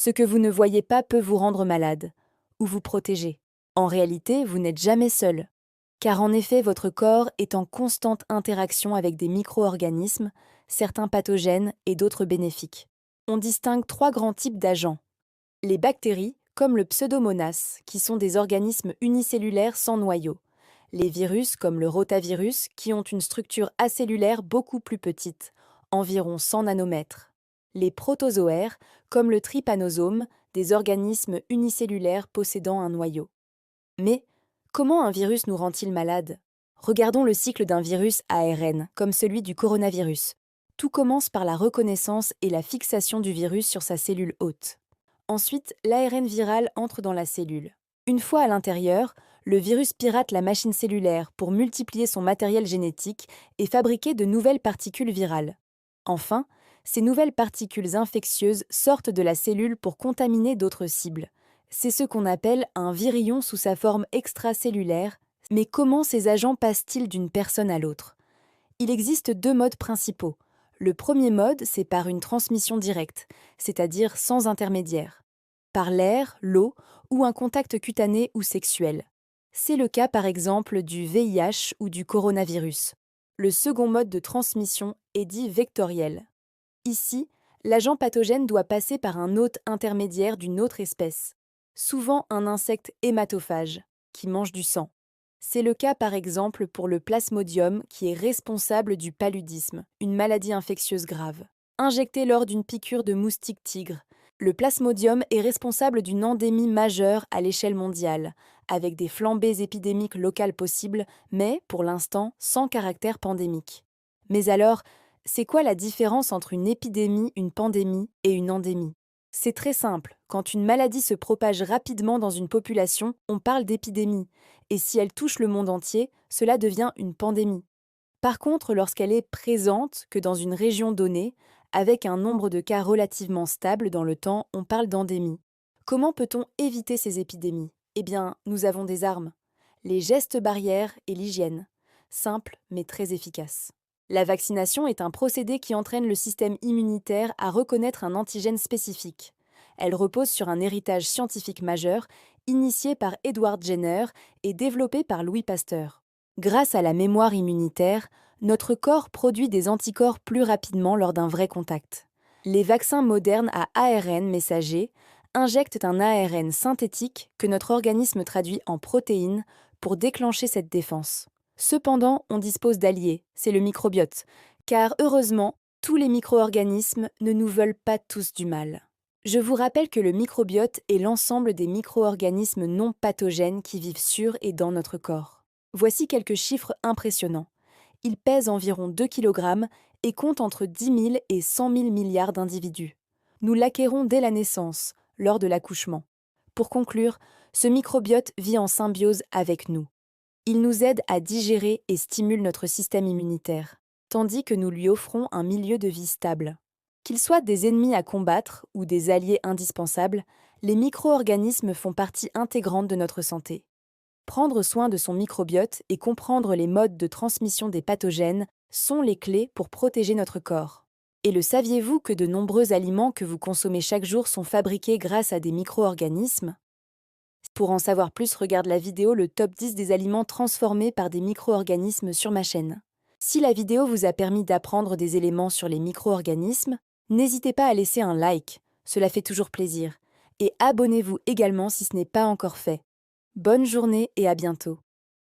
Ce que vous ne voyez pas peut vous rendre malade ou vous protéger. En réalité, vous n'êtes jamais seul, car en effet, votre corps est en constante interaction avec des micro-organismes, certains pathogènes et d'autres bénéfiques. On distingue trois grands types d'agents. Les bactéries, comme le Pseudomonas, qui sont des organismes unicellulaires sans noyau. Les virus, comme le rotavirus, qui ont une structure acellulaire beaucoup plus petite, environ 100 nanomètres. Les protozoaires, comme le trypanosome, des organismes unicellulaires possédant un noyau. Mais comment un virus nous rend-il malade? Regardons le cycle d'un virus ARN, comme celui du coronavirus. Tout commence par la reconnaissance et la fixation du virus sur sa cellule hôte. Ensuite, l'ARN viral entre dans la cellule. Une fois à l'intérieur, le virus pirate la machine cellulaire pour multiplier son matériel génétique et fabriquer de nouvelles particules virales. Enfin, ces nouvelles particules infectieuses sortent de la cellule pour contaminer d'autres cibles. C'est ce qu'on appelle un virion sous sa forme extracellulaire. Mais comment ces agents passent-ils d'une personne à l'autre? Il existe deux modes principaux. Le premier mode, c'est par une transmission directe, c'est-à-dire sans intermédiaire. Par l'air, l'eau ou un contact cutané ou sexuel. C'est le cas par exemple du VIH ou du coronavirus. Le second mode de transmission est dit vectoriel. Ici, l'agent pathogène doit passer par un hôte intermédiaire d'une autre espèce, souvent un insecte hématophage, qui mange du sang. C'est le cas par exemple pour le plasmodium qui est responsable du paludisme, une maladie infectieuse grave. Injecté lors d'une piqûre de moustique tigre, le plasmodium est responsable d'une endémie majeure à l'échelle mondiale, avec des flambées épidémiques locales possibles, mais, pour l'instant, sans caractère pandémique. Mais alors, c'est quoi la différence entre une épidémie, une pandémie et une endémie? C'est très simple. Quand une maladie se propage rapidement dans une population, on parle d'épidémie. Et si elle touche le monde entier, cela devient une pandémie. Par contre, lorsqu'elle est présente que dans une région donnée, avec un nombre de cas relativement stable dans le temps, on parle d'endémie. Comment peut-on éviter ces épidémies? Eh bien, nous avons des armes. Les gestes barrières et l'hygiène. Simple mais très efficace. La vaccination est un procédé qui entraîne le système immunitaire à reconnaître un antigène spécifique. Elle repose sur un héritage scientifique majeur, initié par Edward Jenner et développé par Louis Pasteur. Grâce à la mémoire immunitaire, notre corps produit des anticorps plus rapidement lors d'un vrai contact. Les vaccins modernes à ARN messager injectent un ARN synthétique que notre organisme traduit en protéines pour déclencher cette défense. Cependant, on dispose d'alliés, c'est le microbiote, car heureusement, tous les micro-organismes ne nous veulent pas tous du mal. Je vous rappelle que le microbiote est l'ensemble des micro-organismes non pathogènes qui vivent sur et dans notre corps. Voici quelques chiffres impressionnants. Il pèse environ 2 kg et compte entre 10 000 et 100 000 milliards d'individus. Nous l'acquérons dès la naissance, lors de l'accouchement. Pour conclure, ce microbiote vit en symbiose avec nous. Il nous aide à digérer et stimule notre système immunitaire, tandis que nous lui offrons un milieu de vie stable. Qu'ils soient des ennemis à combattre ou des alliés indispensables, les micro-organismes font partie intégrante de notre santé. Prendre soin de son microbiote et comprendre les modes de transmission des pathogènes sont les clés pour protéger notre corps. Et le saviez-vous que de nombreux aliments que vous consommez chaque jour sont fabriqués grâce à des micro-organismes? Pour en savoir plus, regarde la vidéo Le top 10 des aliments transformés par des micro-organismes sur ma chaîne. Si la vidéo vous a permis d'apprendre des éléments sur les micro-organismes, n'hésitez pas à laisser un like, cela fait toujours plaisir. Et abonnez-vous également si ce n'est pas encore fait. Bonne journée et à bientôt.